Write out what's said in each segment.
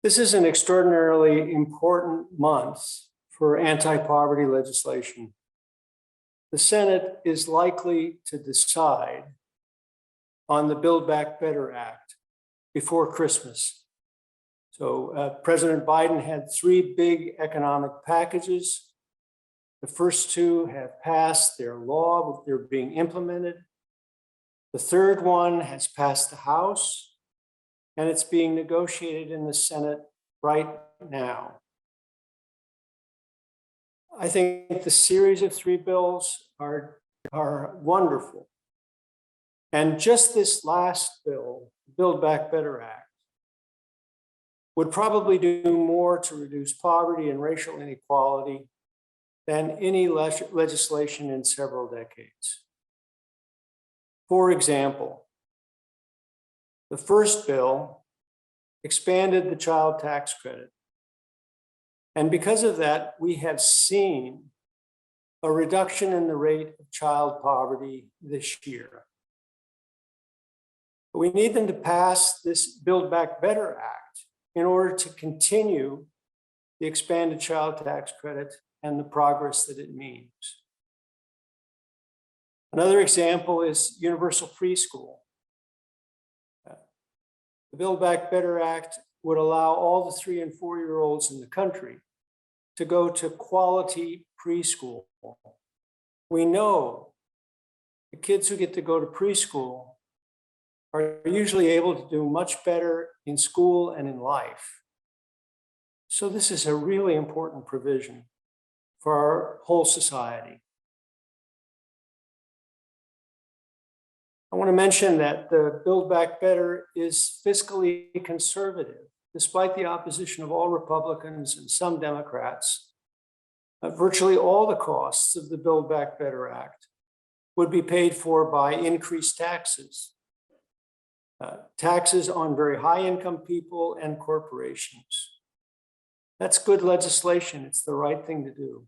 This is an extraordinarily important month for anti-poverty legislation. The Senate is likely to decide on the Build Back Better Act before Christmas. So President Biden had three big economic packages. The first two have passed their law, they're being implemented. The third one has passed the House, and it's being negotiated in the Senate right now. I think the series of three bills are wonderful. And just this last bill, Build Back Better Act, would probably do more to reduce poverty and racial inequality than any legislation in several decades. For example, the first bill expanded the child tax credit. And because of that, we have seen a reduction in the rate of child poverty this year. But we need them to pass this Build Back Better Act in order to continue the expanded child tax credit and the progress that it means. Another example is universal preschool. The Build Back Better Act would allow all the 3- and 4-year-olds in the country to go to quality preschool. We know the kids who get to go to preschool are usually able to do much better in school and in life. So this is a really important provision for our whole society. I want to mention that the Build Back Better is fiscally conservative, despite the opposition of all Republicans and some Democrats. Virtually all the costs of the Build Back Better Act would be paid for by increased taxes. Taxes on very high income people and corporations. That's good legislation. It's the right thing to do.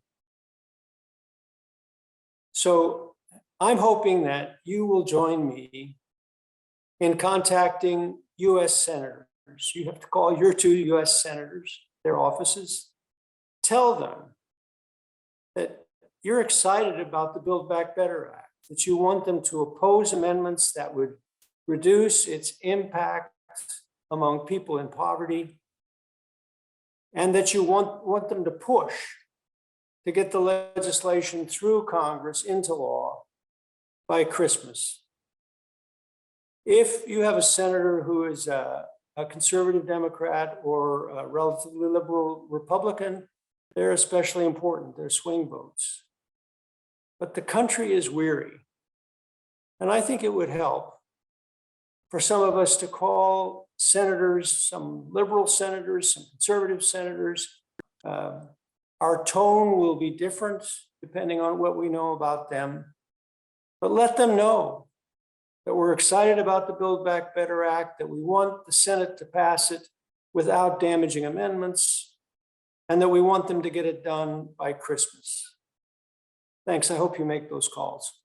So I'm hoping that you will join me in contacting US senators. You have to call your 2 US senators, their offices. Tell them that you're excited about the Build Back Better Act, that you want them to oppose amendments that would reduce its impact among people in poverty, and that you want them to push to get the legislation through Congress into law by Christmas. If you have a senator who is a conservative Democrat or a relatively liberal Republican, they're especially important. They're swing votes. But the country is weary. And I think it would help for some of us to call senators, some liberal senators, some conservative senators. Our tone will be different depending on what we know about them. But let them know that we're excited about the Build Back Better Act, that we want the Senate to pass it without damaging amendments, and that we want them to get it done by Christmas. Thanks. I hope you make those calls.